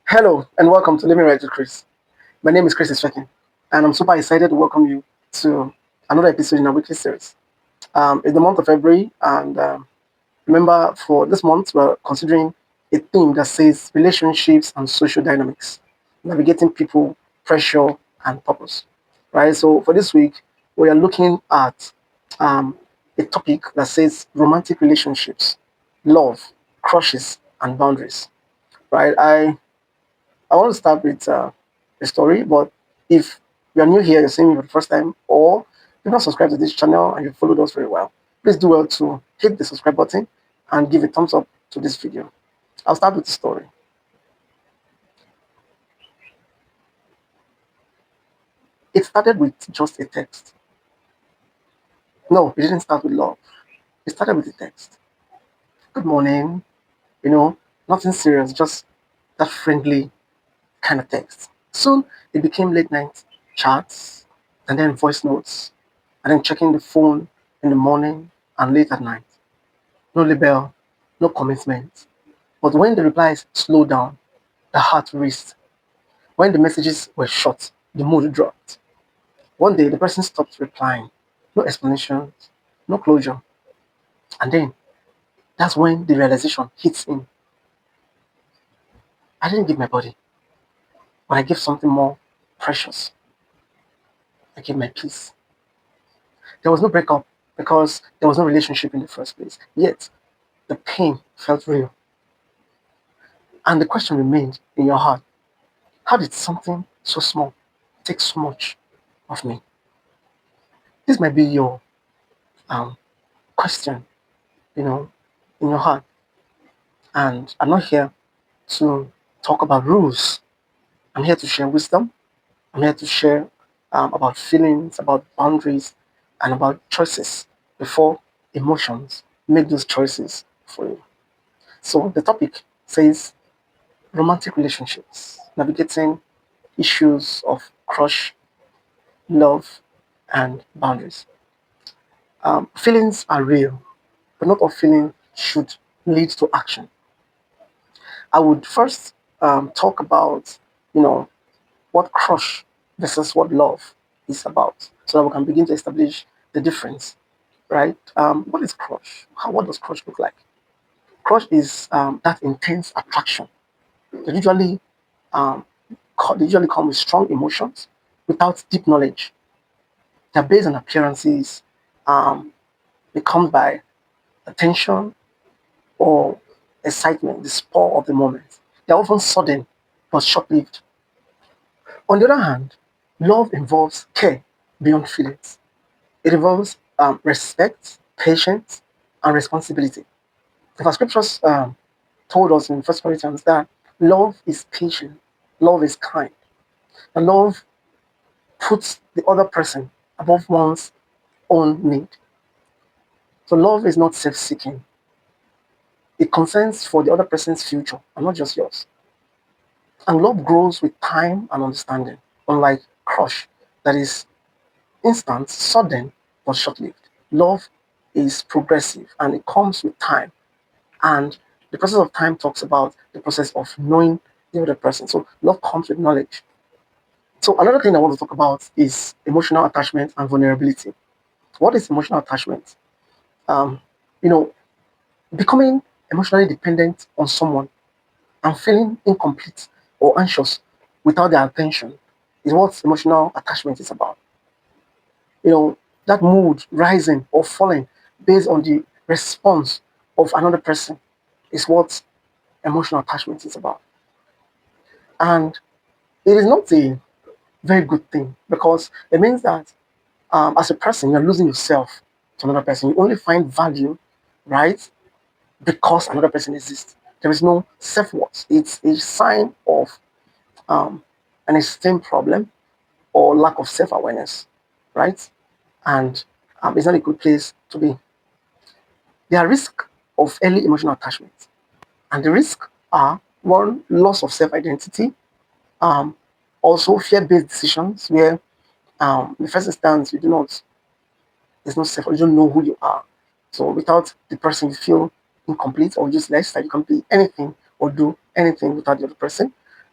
Hello and welcome to Living Right with Chris. My name is Chris Isfekin, and I'm super excited to welcome you to another episode in our weekly series. It's the month of February, and remember, for this month, we're considering a theme that says relationships and social dynamics, navigating people, pressure, and purpose. Right. So for this week, we are looking at um, a topic that says romantic relationships, love, crushes, and boundaries. Right. I want to start with a story, but if you're new here, you're seeing me for the first time, or you've not subscribed to this channel and you've followed us very well, please do well to hit the subscribe button and give a thumbs up to this video. I'll start with the story. It started with just a text. No, it didn't start with love. It started with a text. Good morning, nothing serious, just that friendly kind of text. Soon it became late night chats and then voice notes and then checking the phone in the morning and late at night. No label, no commitment. But when the replies slowed down, the heart raced. When the messages were short, the mood dropped. One day the person stopped replying. No explanations, no closure. And then that's when the realization hits in. I didn't give my body, but I gave something more precious. I gave my peace. There was no breakup because there was no relationship in the first place. Yet the pain felt real. And the question remained in your heart: how did something so small take so much of me? This might be your um, question, you know, in your heart. And I'm not here to talk about rules. I'm here to share wisdom. I'm here to share about feelings, about boundaries, and about choices before emotions make those choices for you. So the topic says romantic relationships, navigating issues of crush, love, and boundaries. Feelings are real, but not all feeling should lead to action. I would first talk about, you know, what crush versus what love is about, so that we can begin to establish the difference, right? What is crush? What does crush look like? Crush is that intense attraction. They usually, um, they usually come with strong emotions without deep knowledge. They're based on appearances. Um, it comes by attention or excitement, the spur of the moment. They're often sudden but short lived. On the other hand, love involves care beyond feelings. It involves respect, patience, and responsibility. The scriptures told us in First Corinthians that love is patient, love is kind, and love puts the other person above one's own need. So love is not self-seeking. It concerns for the other person's future and not just yours. And love grows with time and understanding, unlike crush that is instant, sudden, but short-lived. Love is progressive and it comes with time. And the process of time talks about the process of knowing the other person. So love comes with knowledge. So another thing I want to talk about is emotional attachment and vulnerability. What is emotional attachment? Um, you know, becoming emotionally dependent on someone and feeling incomplete or anxious without their attention is what emotional attachment is about. That mood rising or falling based on the response of another person is what emotional attachment is about. And it is not a very good thing because it means that as a person, you're losing yourself to another person. You only find value, right, because another person exists. There is no self worth. It's a sign of um, an esteem problem or lack of self awareness, right? And it's not a good place to be. There are risks of early emotional attachment, and the risks are one, loss of self identity, um, also fear based decisions, where in the first instance you do not There's no self, you don't know who you are. So without the person, you feel incomplete or useless, that you can be anything or do anything without the other person.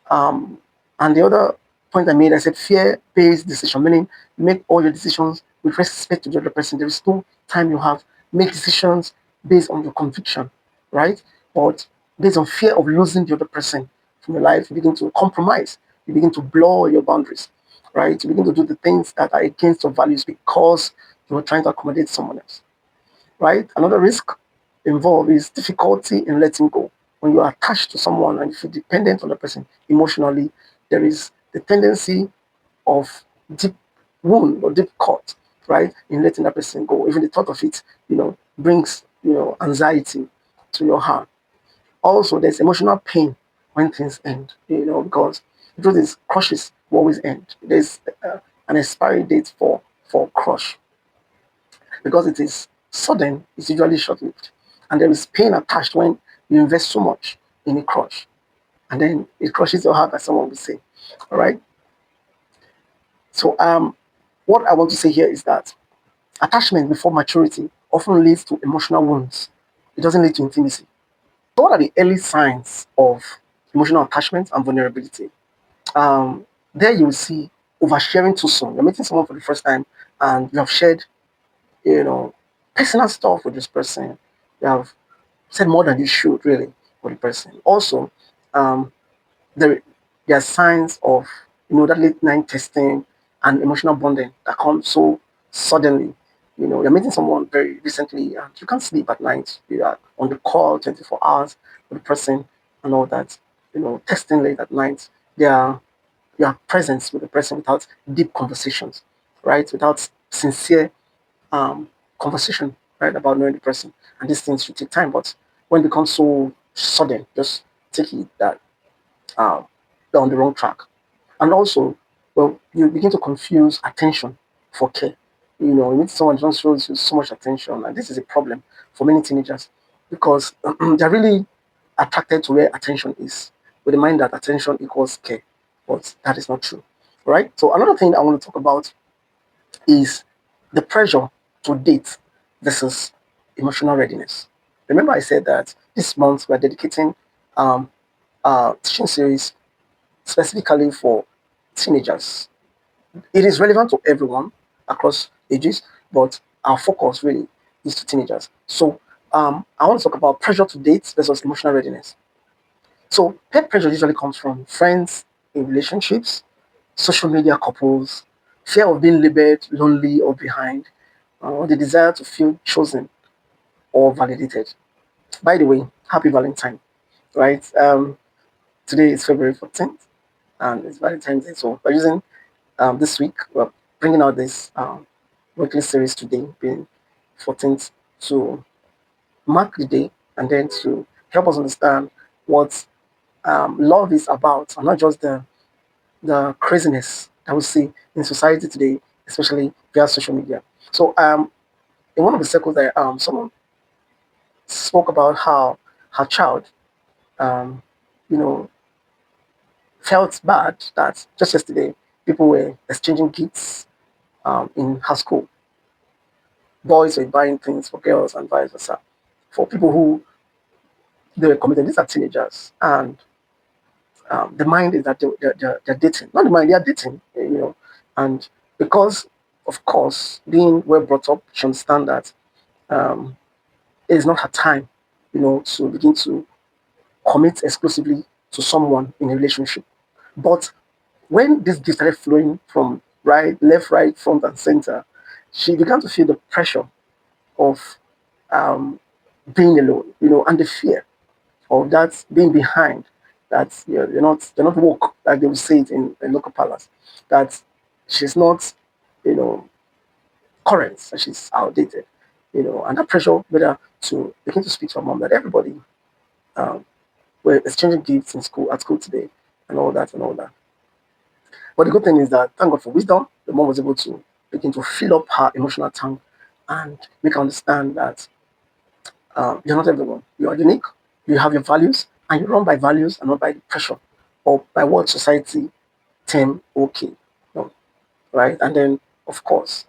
Um, and the other point I made, I said fear-based decision, meaning you make all your decisions with respect to the other person. There is no time you have make decisions based on your conviction, right? But based on fear of losing the other person from your life, you begin to compromise. You begin to blur your boundaries, right? You begin to do the things that are against your values because you are trying to accommodate someone else, right? Another risk involved is difficulty in letting go. When you are attached to someone and you feel dependent on the person emotionally, there is the tendency of deep wound or deep cut, right, in letting that person go. Even the thought of it, brings, anxiety to your heart. Also, there's emotional pain when things end, because the truth is, crushes will always end. There's an expiry date for crush because it is sudden, it's usually short lived. And there is pain attached when you invest so much in a crush and then it crushes your heart, as someone would say. All right. So, what I want to say here is that attachment before maturity often leads to emotional wounds. It doesn't lead to intimacy. So what are the early signs of emotional attachment and vulnerability? There you will see oversharing too soon. You're meeting someone for the first time and you have shared, you know, personal stuff with this person. You have said more than you should really for the person. Also, um, there, there are signs of that late night testing and emotional bonding that come so suddenly. You're meeting someone very recently and you can't sleep at night. You are on the call 24 hours with the person and all that. Testing late at night. There are your presence with the person without deep conversations, right? Without sincere um, conversation, right, about knowing the person. And these things should take time, but when it becomes so sudden, just take it that they're on the wrong track. And also, well, you begin to confuse attention for care. You meet someone who just shows you so much attention, and this is a problem for many teenagers because they're really attracted to where attention is, with the mind that attention equals care, but that is not true, right? So another thing I want to talk about is the pressure to date versus emotional readiness. Remember, I said that this month we're dedicating um, a teaching series specifically for teenagers. It is relevant to everyone across ages, but our focus really is to teenagers. So I want to talk about pressure to date versus emotional readiness. So peer pressure usually comes from friends in relationships, social media couples, fear of being labeled lonely or behind, or the desire to feel chosen or validated. By the way, happy Valentine, right? Today is February 14th and it's Valentine's Day. So we're using this week, we're bringing out this weekly series today, being 14th, to mark the day and then to help us understand what love is about and not just the craziness that we see in society today, especially via social media. So, in one of the circles there, someone spoke about how her child, um, you know, felt bad that just yesterday people were exchanging gifts in her school. Boys were buying things for girls and vice versa. For people who they were committed, these are teenagers, and the mind is that they're dating. Not the mind, they are dating, and because, of course, being well brought up, she understand that um, it is not her time, to begin to commit exclusively to someone in a relationship. But when this gift started flowing from left, right, front, and center, she began to feel the pressure of um, being alone, and the fear of that being behind, that they're not woke, like they would say it in local palace, that she's not, you know, current, that she's outdated, and that pressure made her to begin to speak to her mom that everybody um, were exchanging gifts at school today and all that and all that. But the good thing is that thank God for wisdom, the mom was able to begin to fill up her emotional tank and make her understand that you're not everyone. You are unique. You have your values, and you run by values and not by the pressure or by what society term okay. No, right? And then, of course,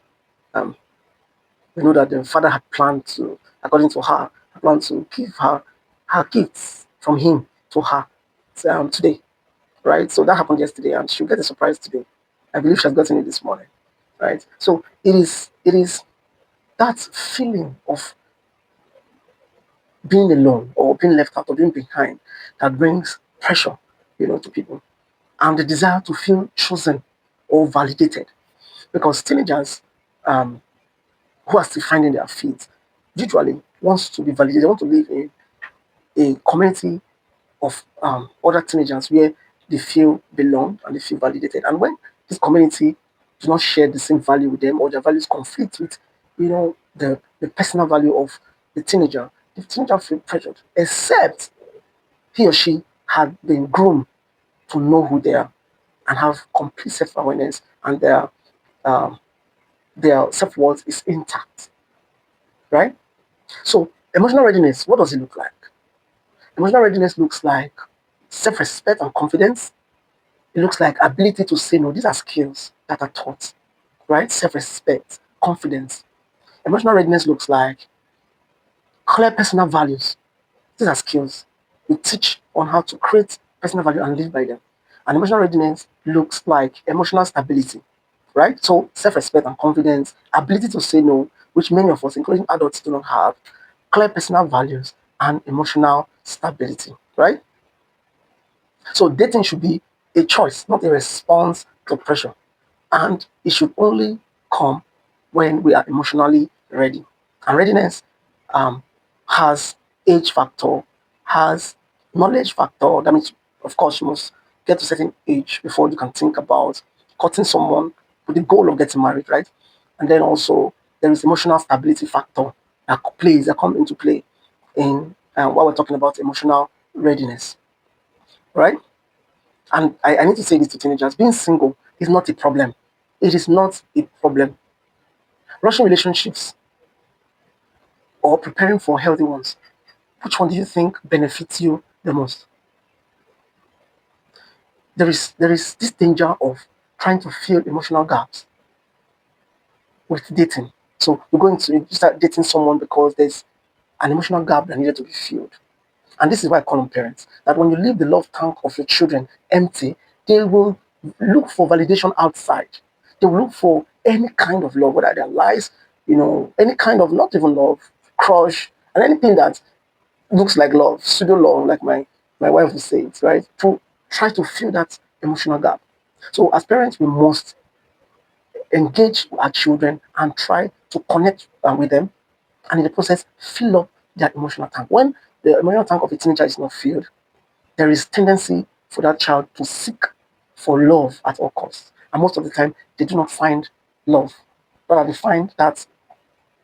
um, We know that the father had planned to, according to her, had planned to give her gifts from him to her today, right? So that happened yesterday, and she'll get a surprise today. I believe she has gotten it this morning, right? So it is that feeling of being alone or being left out or being behind that brings pressure, to people, and the desire to feel chosen or validated. Because teenagers, um, who are still finding their feet, usually wants to be validated. They want to live in a community of other teenagers where they feel belong and they feel validated. And when this community do not share the same value with them, or their values conflict with, the personal value of the teenager feel pressured, except he or she had been groomed to know who they are and have complete self-awareness, and um, their self-worth is intact, right? So emotional readiness, what does it look like? Emotional readiness looks like self-respect and confidence. It looks like ability to say no. These are skills that are taught, right? Self-respect, confidence. Emotional readiness looks like clear personal values. These are skills. We teach on how to create personal value and live by them. And emotional readiness looks like emotional stability, right? So self-respect and confidence, ability to say no, which many of us, including adults, do not have, clear personal values, and emotional stability, right? So dating should be a choice, not a response to pressure. And it should only come when we are emotionally ready. And readiness um, has age factor, has knowledge factor. That means, of course, you must get to a certain age before you can think about cutting someone with the goal of getting married, right? And then also there is emotional stability factor that come into play in while we're talking about emotional readiness, right? And I need to say this to teenagers: being single is not a problem. It is not a problem. Rushing relationships or preparing for healthy ones, which one do you think benefits you the most? There is this danger of trying to fill emotional gaps with dating. So you start dating someone because there's an emotional gap that needed to be filled. And this is why I call on parents that when you leave the love tank of your children empty, they will look for validation outside. They will look for any kind of love, whether they're lies, any kind of not even love, crush, and anything that looks like love, pseudo love, like my wife would say it, right? To try to fill that emotional gap. So as parents, we must engage our children and try to connect with them, and in the process fill up their emotional tank. When the emotional tank of a teenager is not filled, there is tendency for that child to seek for love at all costs. And most of the time, they do not find love. But they find that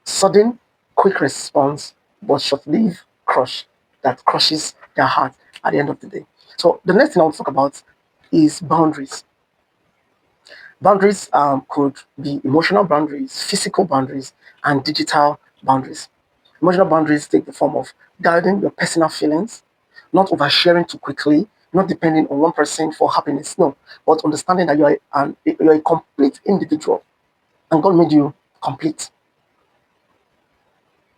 sudden, quick response, but short-lived crush that crushes their heart at the end of the day. So the next thing I want to talk about is boundaries. Boundaries could be emotional boundaries, physical boundaries, and digital boundaries. Emotional boundaries take the form of guarding your personal feelings, not oversharing too quickly, not depending on one person for happiness, no, but understanding that you're a complete individual and God made you complete.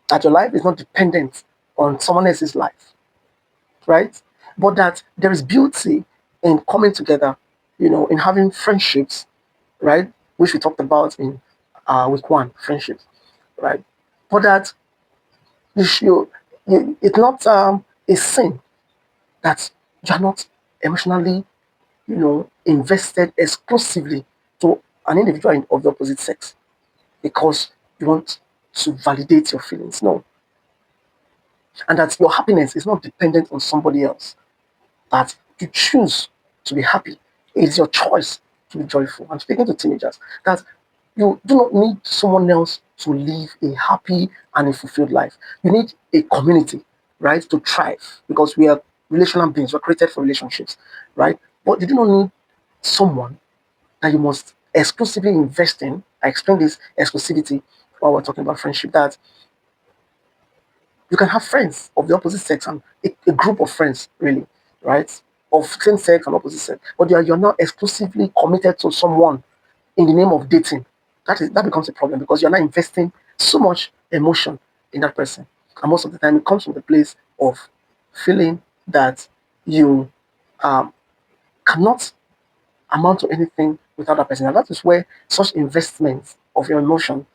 That your life is not dependent on someone else's life, right? But that there is beauty in coming together, in having friendships, right? Which we talked about in week one, friendships, right? But that it's not a sin that you're not emotionally, invested exclusively to an individual of the opposite sex because you want to validate your feelings. No. And that your happiness is not dependent on somebody else. That you choose to be happy. It is your choice to be joyful. I'm speaking to teenagers that you do not need someone else to live a happy and a fulfilled life. You need a community, right, to thrive because we are relational beings. We're created for relationships, right? But you do not need someone that you must exclusively invest in. I explained this exclusivity while we're talking about friendship, that you can have friends of the opposite sex and a group of friends, really, right? Of same sex and opposite sex. But you're not exclusively committed to someone in the name of dating. That becomes a problem because you're not investing so much emotion in that person. And most of the time, it comes from the place of feeling that you um, cannot amount to anything without that person. And that is where such investment of your emotion,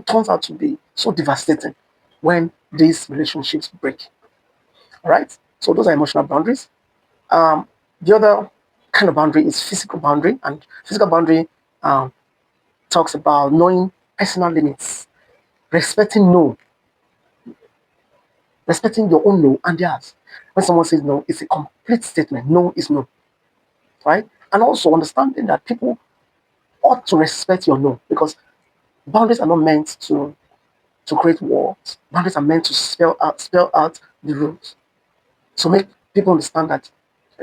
turns out to be so devastating when these relationships break. All right. So those are emotional boundaries. Um, the other kind of boundary is physical boundary, and physical boundary um, talks about knowing personal limits, respecting no, respecting your own no and theirs. When someone says no, it's a complete statement. No is no, right? And also understanding that people ought to respect your no, because boundaries are not meant to create walls. Boundaries are meant to spell out the rules. So make people understand that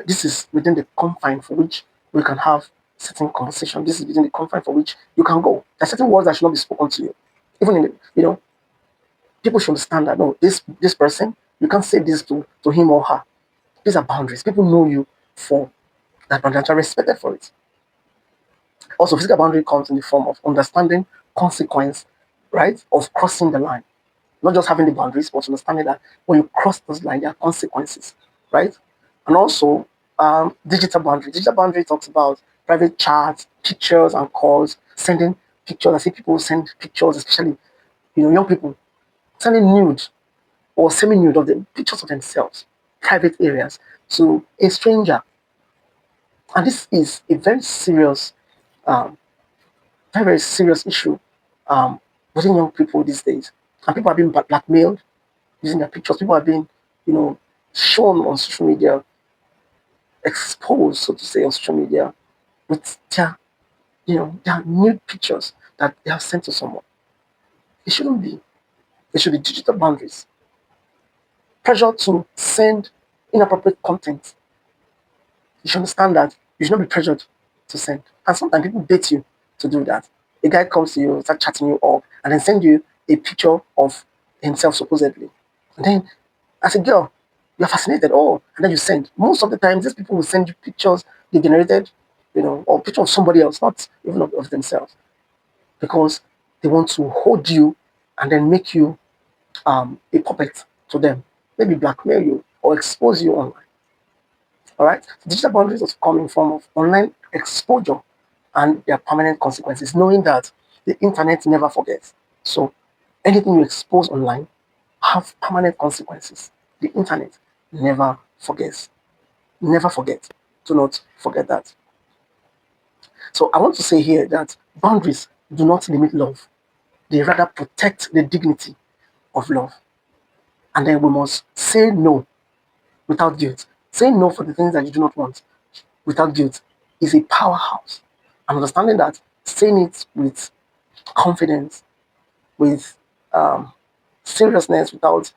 this is within the confine for which we can have certain conversation. This is within the confine for which you can go. There are certain words that should not be spoken to you. Even in the, people should understand that no, this person, you can't say this to him or her. These are boundaries. People know you for that boundary and are respected for it. Also, physical boundary comes in the form of understanding consequence, right, of crossing the line. Not just having the boundaries, but understanding that when you cross those lines, there are consequences, right? And also, digital boundary. Digital boundary talks about private chats, pictures, and calls, sending pictures. I see people send pictures, especially young people, sending nude or semi-nude of the pictures of themselves, private areas, to a stranger. And this is a um, very, very serious issue um, within young people these days. And people are being blackmailed using their pictures. People are being, you know, shown on social media, exposed, so to say, on social media with their nude pictures that they have sent to someone. It shouldn't be. There should be digital boundaries. Pressure to send inappropriate content. You should understand that you should not be pressured to send. And sometimes people date you to do that. A guy comes to you, start chatting you up, and then send you a picture of himself supposedly. And then, as a girl, you're fascinated. Oh, and then you send. Most of the time, these people will send you pictures they generated, or picture of somebody else, not even of themselves, because they want to hold you and then make you a puppet to them. Maybe blackmail you or expose you online. All right. Digital boundaries also come in form of online exposure and their permanent consequences, knowing that the internet never forgets. So anything you expose online have permanent consequences. The internet never forgets. Never forget. Do not forget that. So I want to say here that boundaries do not limit love. They rather protect the dignity of love. And then we must say no without guilt. Saying no for the things that you do not want without guilt is a powerhouse. And understanding that, saying it with confidence, with um, seriousness, without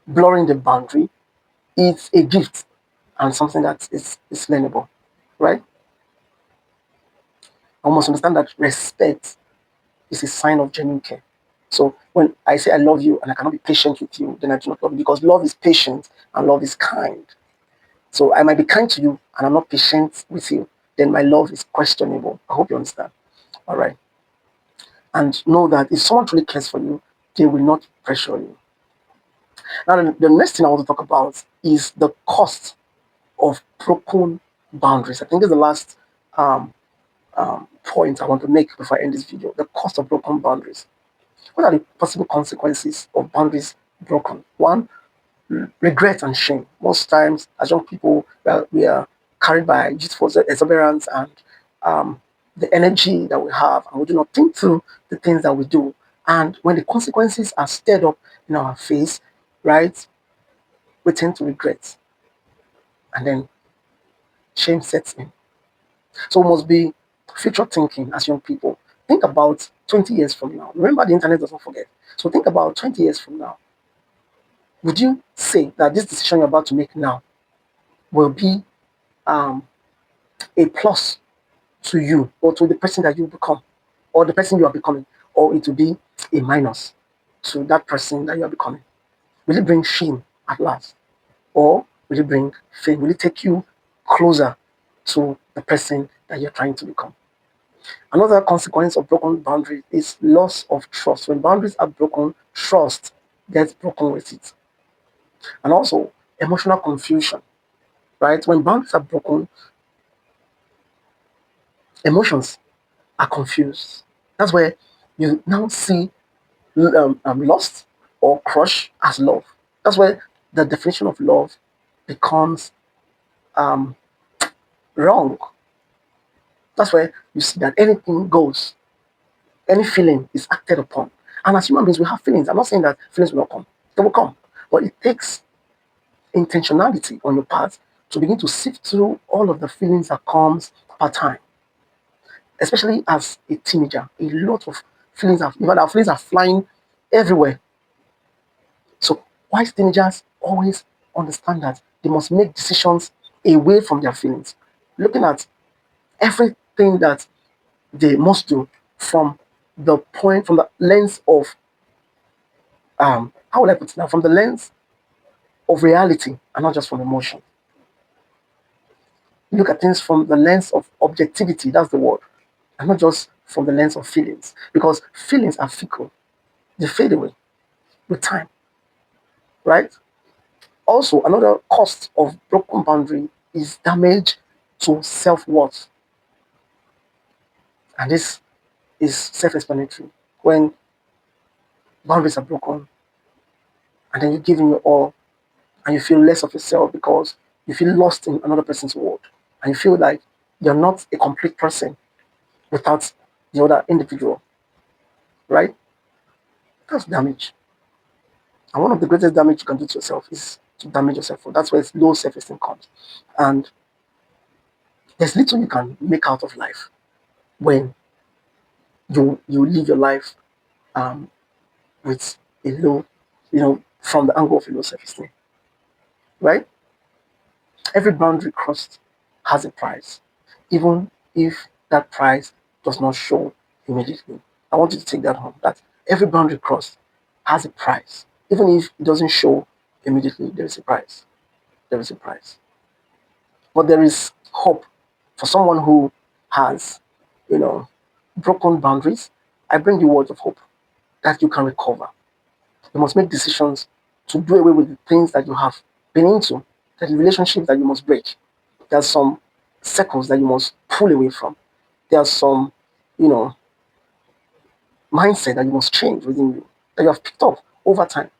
blurring the boundary, it's a gift and something that is learnable, right? I must understand that respect is a sign of genuine care. So when I say I love you and I cannot be patient with you, then I do not love you, because love is patient and love is kind. So I might be kind to you and I'm not patient with you, then my love is questionable. I hope you understand. All right. And know that if someone truly cares for you, they will not pressure you. Now, the next thing I want to talk about is the cost of broken boundaries. I think this is the last um, point I want to make before I end this video. The cost of broken boundaries. What are the possible consequences of boundaries broken? One, regret and shame. Most times, as young people, well, we are carried by youthful exuberance and um, the energy that we have, and we do not think through the things that we do. And when the consequences are stirred up in our face, right, we tend to regret, and then shame sets in. So we must be future thinking as young people. Think about 20 years from now. Remember, the internet doesn't forget. So think about 20 years from now. Would you say that this decision you're about to make now will be um, a plus to you or to the person that you become or the person you are becoming, or it will be a minus to that person that you are becoming? Will it bring shame at last, or will it bring fame? Will it take you closer to the person that you're trying to become? Another consequence of broken boundaries is loss of trust. When boundaries are broken, trust gets broken with it. And also emotional confusion, right? When boundaries are broken, emotions are confused. That's where you now see lust or crush as love. That's where the definition of love becomes um, wrong. That's where you see that anything goes, any feeling is acted upon. And as human beings, we have feelings. I'm not saying that feelings will not come, they will come. But it takes intentionality on your part to begin to sift through all of the feelings that comes per time, especially as a teenager. A lot of feelings are, in fact, our feelings are flying everywhere. So wise teenagers always understand that they must make decisions away from their feelings, looking at everything that they must do from the lens of how will I put it now? From the lens of reality and not just from emotion. You look at things from the lens of objectivity, that's the word, and not just from the lens of feelings. Because feelings are fickle, they fade away with time, right? Also, another cost of broken boundary is damage to self-worth. And this is self-explanatory. When boundaries are broken and then you give in your all and you feel less of yourself because you feel lost in another person's world and you feel like you're not a complete person without the other individual, right? That's damage. And one of the greatest damage you can do to yourself is to damage yourself. That's where low self-esteem comes. And there's little you can make out of life when you live your life um, with a low, from the angle of a low self-esteem, right? Every boundary crossed has a price, even if that price does not show immediately. I want you to take that home. That every boundary crossed has a price, even if it doesn't show immediately. There is a price. There is a price. But there is hope for someone who has, you know, broken boundaries. I bring you words of hope that you can recover. You must make decisions to do away with the things that you have been into, that the relationships that you must break. There's some circles that you must pull away from. There's some, you know, mindset that you must change within you, that you have picked up over time.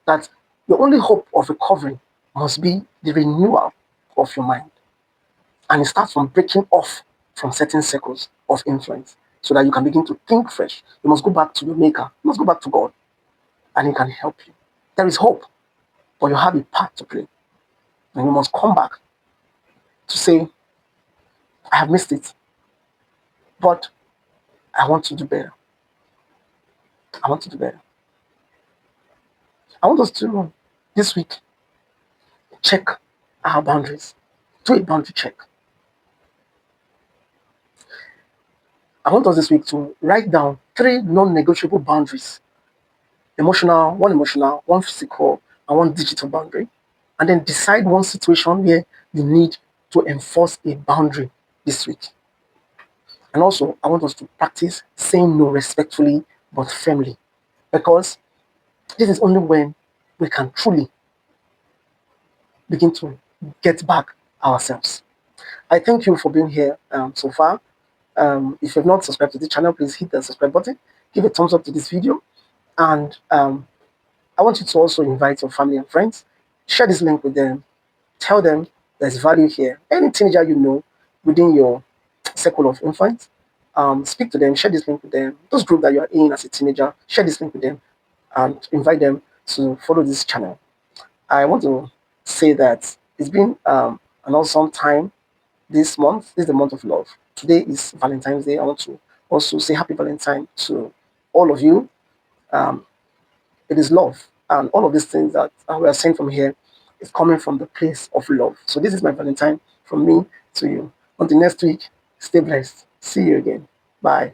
That your only hope of recovering must be the renewal of your mind. And it starts from breaking off from certain circles of influence so that you can begin to think fresh. You must go back to your maker. You must go back to God and he can help you. There is hope, but you have a part to play. And you must come back to say, I have missed it, but I want to do better. I want to do better. I want us to, this week, check our boundaries. Do a boundary check. I want us this week to write down 3 non-negotiable boundaries: emotional, one physical, and one digital boundary. And then decide one situation where you need to enforce a boundary this week. And also, I want us to practice saying no respectfully but firmly. Because this is only when we can truly begin to get back ourselves. I thank you for being here so far. If you've not subscribed to the channel, please hit the subscribe button, give a thumbs up to this video, and I want you to also invite your family and friends, share this link with them, tell them there's value here. Any teenager you know within your circle of influence, speak to them, share this link with them. Those group that you're in as a teenager, share this link with them and invite them to follow this channel. I want to say that it's been an awesome time this month. This is the month of love. Today is Valentine's Day. I want to also say happy Valentine to all of you. Um, it is love. And all of these things that we are saying from here is coming from the place of love. So this is my Valentine from me to you. Until next week, stay blessed. See you again. Bye.